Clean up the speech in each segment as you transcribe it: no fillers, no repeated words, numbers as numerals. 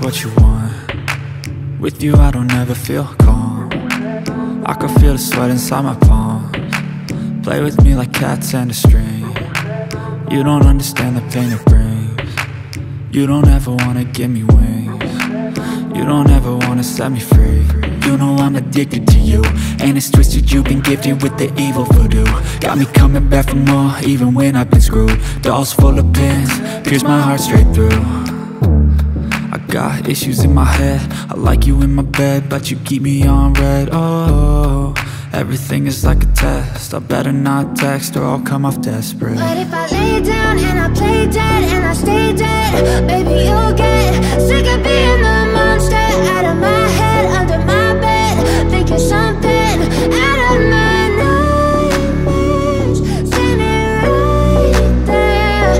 what you want. With you I don't ever feel calm. I can feel the sweat inside my palms. Play with me like cats and a string. You don't understand the pain it brings. You don't ever wanna give me wings. You don't ever wanna set me free. You know I'm addicted to you, and it's twisted, you've been gifted with the evil voodoo. Got me coming back for more, even when I've been screwed. Dolls full of pins, pierce my heart straight through. I got issues in my head, I like you in my bed, but you keep me on red. Oh, everything is like a test, I better not text or I'll come off desperate. But if I lay down and I play dead and I stay dead, baby you'll get sick of being the monster out of my head, under my bed, thinking something out of my nightmares, standing right there.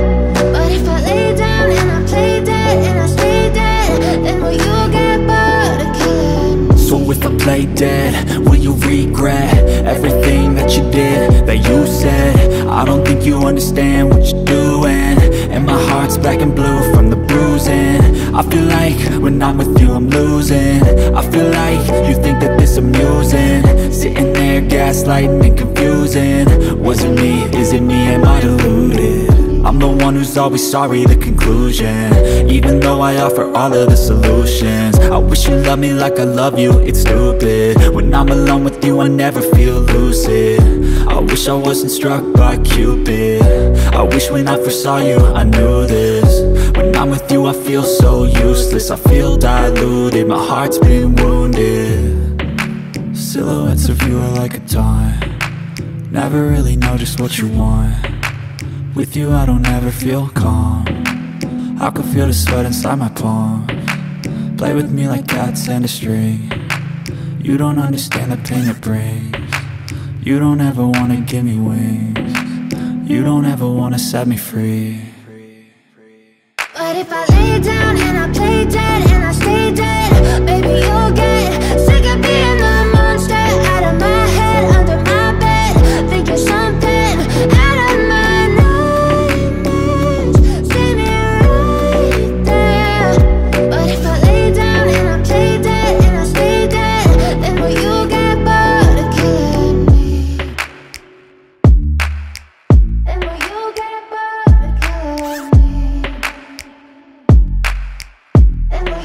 But if I lay down and I play dead and I stay dead, then will you get bored of killing? So if I play dead, will you regret everything that you did, that you said? I don't think you understand what you're doing, and my heart's black and blue from the bruising. I feel like when I'm with you I'm losing. I feel like you think that this amusing, sitting there gaslighting and confusing. Was it me? Is it me? Am I deluded? I'm the one who's always sorry, the conclusion, even though I offer all of the solutions. I wish you loved me like I love you, it's stupid. When I'm alone with you I never feel lucid. I wish I wasn't struck by Cupid. I wish when I first saw you I knew this. When I'm with you I feel so useless, I feel diluted, my heart's been wounded. Silhouettes of you are like a taunt, never really know just what you want. With you I don't ever feel calm, I can feel the sweat inside my palms. Play with me like cats and a string. You don't understand the pain it brings. You don't ever wanna give me wings. You don't ever wanna set me free. But if I lay down and I play dead and I stay dead, baby you'll get sick of being the monster out of my head, under my bed, thinking something out of my nightmares, standing right there. But if I lay down and I play dead and I stay dead, then will you get bored of killing me? Then will you get bored of killing me? And will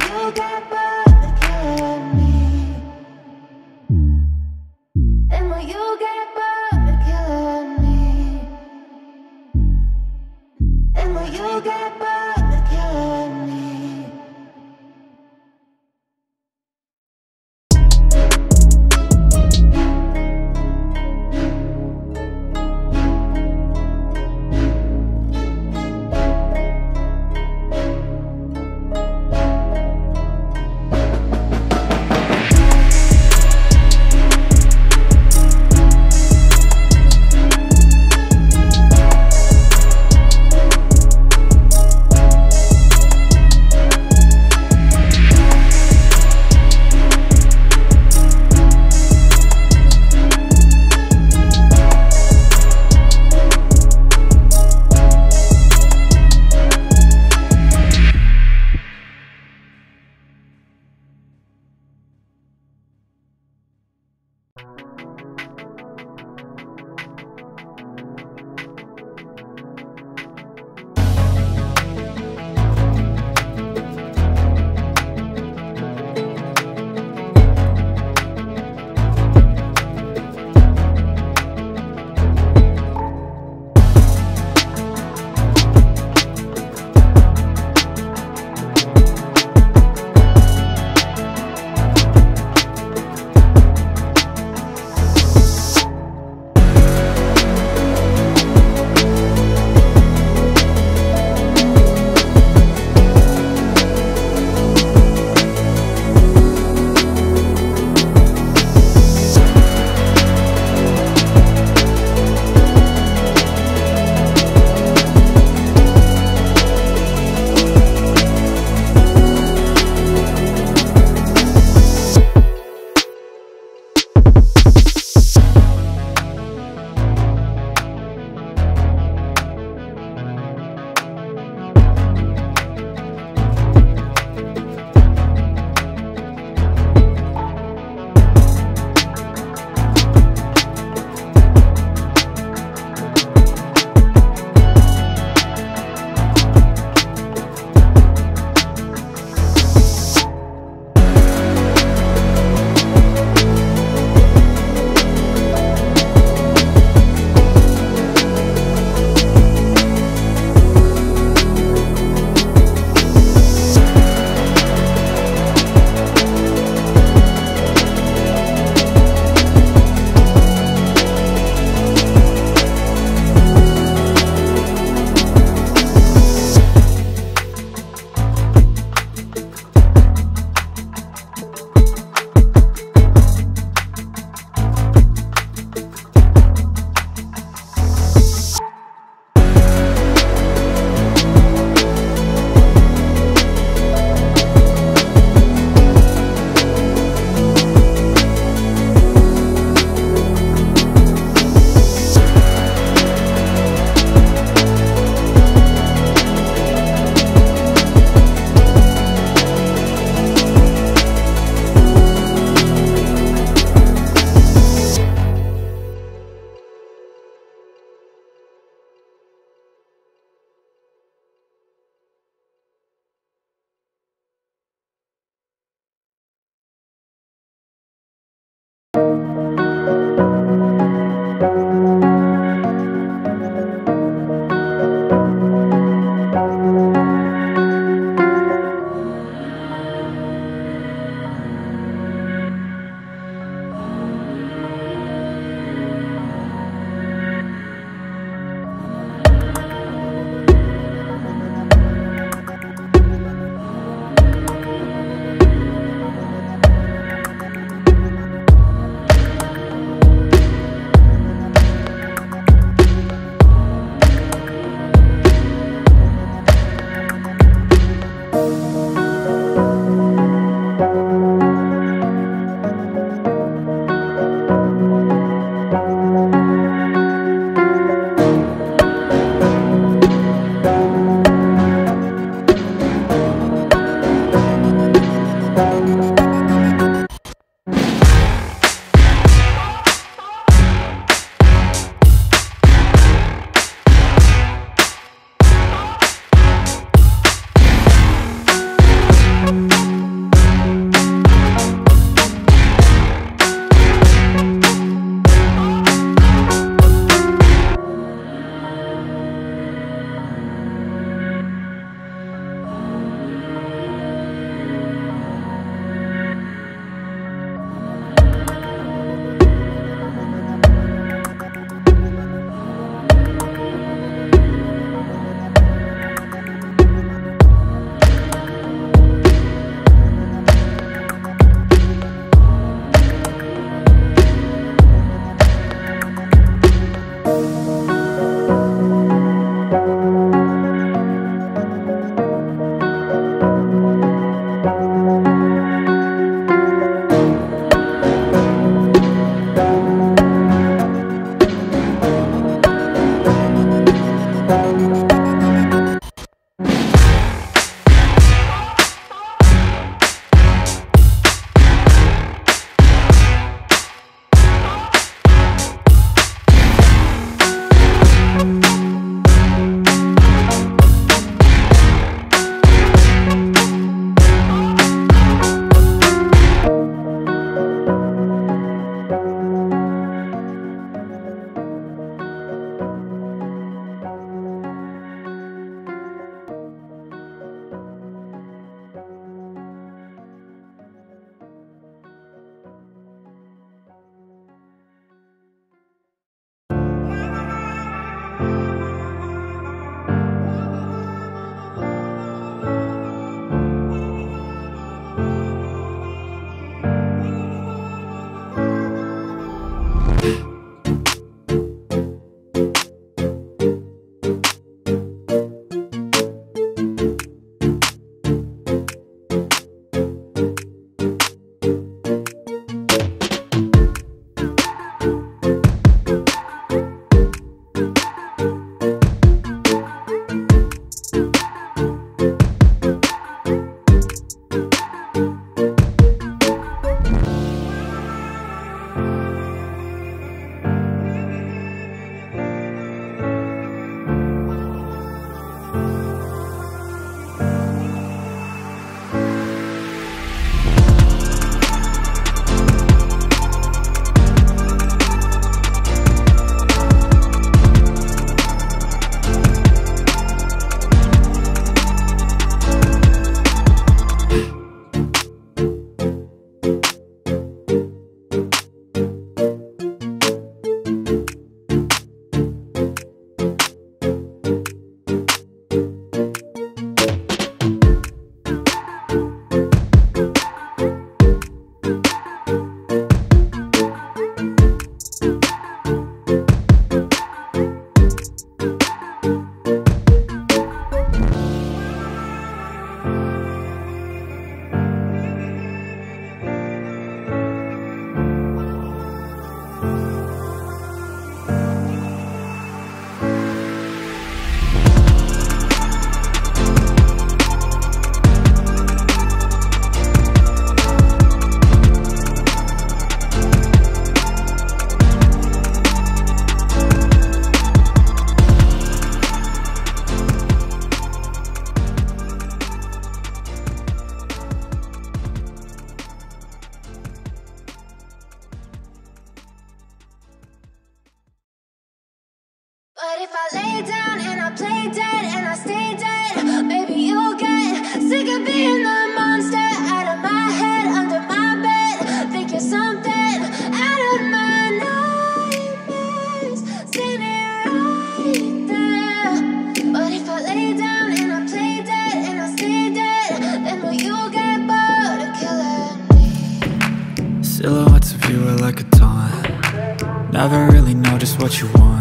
But if I lay down and I play dead and I stay dead, maybe you'll get sick of being the monster out of my head, under my bed. Think you're something out of my nightmares, standing right there. But if I lay down and I play dead and I stay dead, then will you get bored of killing me? Silhouettes of you are like a taunt. Never really know just what you want.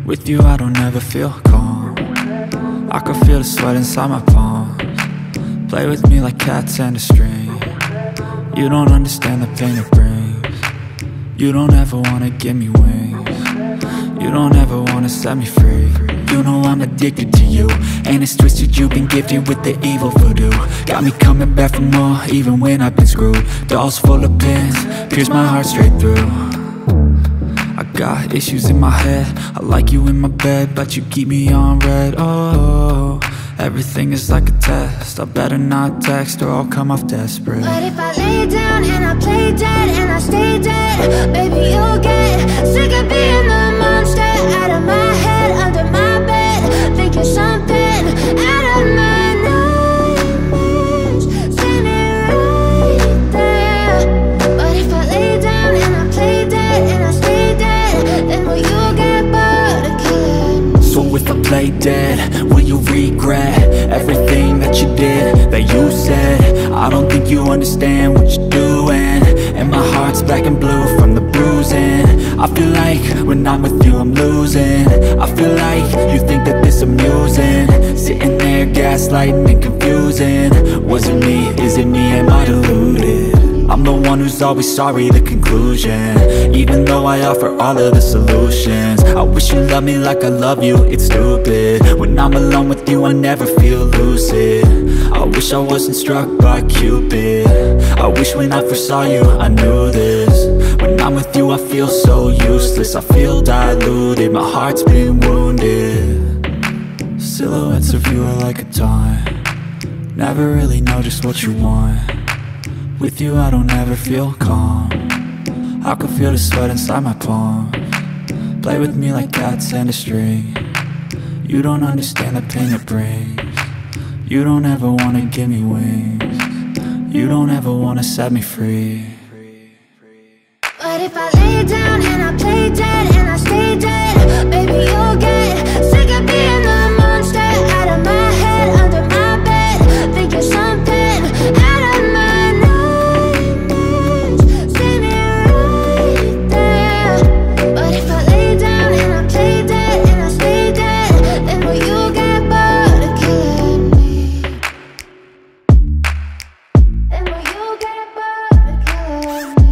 With you I don't ever feel calm. I can feel the sweat inside my palms. Play with me like cats and a string. You don't understand the pain it brings. You don't ever wanna give me wings. You don't ever wanna set me free. you know I'm addicted to you. And it's twisted, you've been gifted with the evil voodoo. Got me coming back for more, even when I've been screwed. Dolls full of pins, pierce my heart straight through. I got issues in my head, I like you in my bed, but you keep me on red. Oh, everything is like a test, I better not text or I'll come off desperate. But if I lay down and I play dead and I stay dead, baby, you'll get sick of being the monster out of my head, under my bed, thinking something out of my nightmares, standing right there. But if I lay down and I play dead and I stay dead, then will you get bored of killing me? So if I play dead, will you regret everything that you did, that you said? I don't think you understand what you're doing, and my heart's black and blue from the bruising. I feel like when I'm with you I'm losing. I feel like you think that this amusing, sitting there gaslighting and confusing. Was it me? Is it me? Am I deluded? I'm the one who's always sorry, the conclusion, even though I offer all of the solutions. I wish you loved me like I love you, it's stupid. When I'm alone with you I never feel lucid. I wish I wasn't struck by Cupid. I wish when I first saw you I knew this. When I'm with you I feel so useless, I feel diluted, my heart's been wounded. Silhouettes of you are like a taunt, never really know just what you want. With you I don't ever feel calm, I can feel the sweat inside my palm. Play with me like cats and a string, you don't understand the pain it brings. You don't ever wanna give me wings, you don't ever wanna set me free. But if I lay down and I play dead and I stay dead, baby, you'll get sick of being the monster out of my head, under my bed, thinking something out of my nightmares, standing right there. But if I lay down and I play dead and I stay dead, then will you get bored of killing me? Then will you get bored of killing me?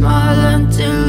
smile until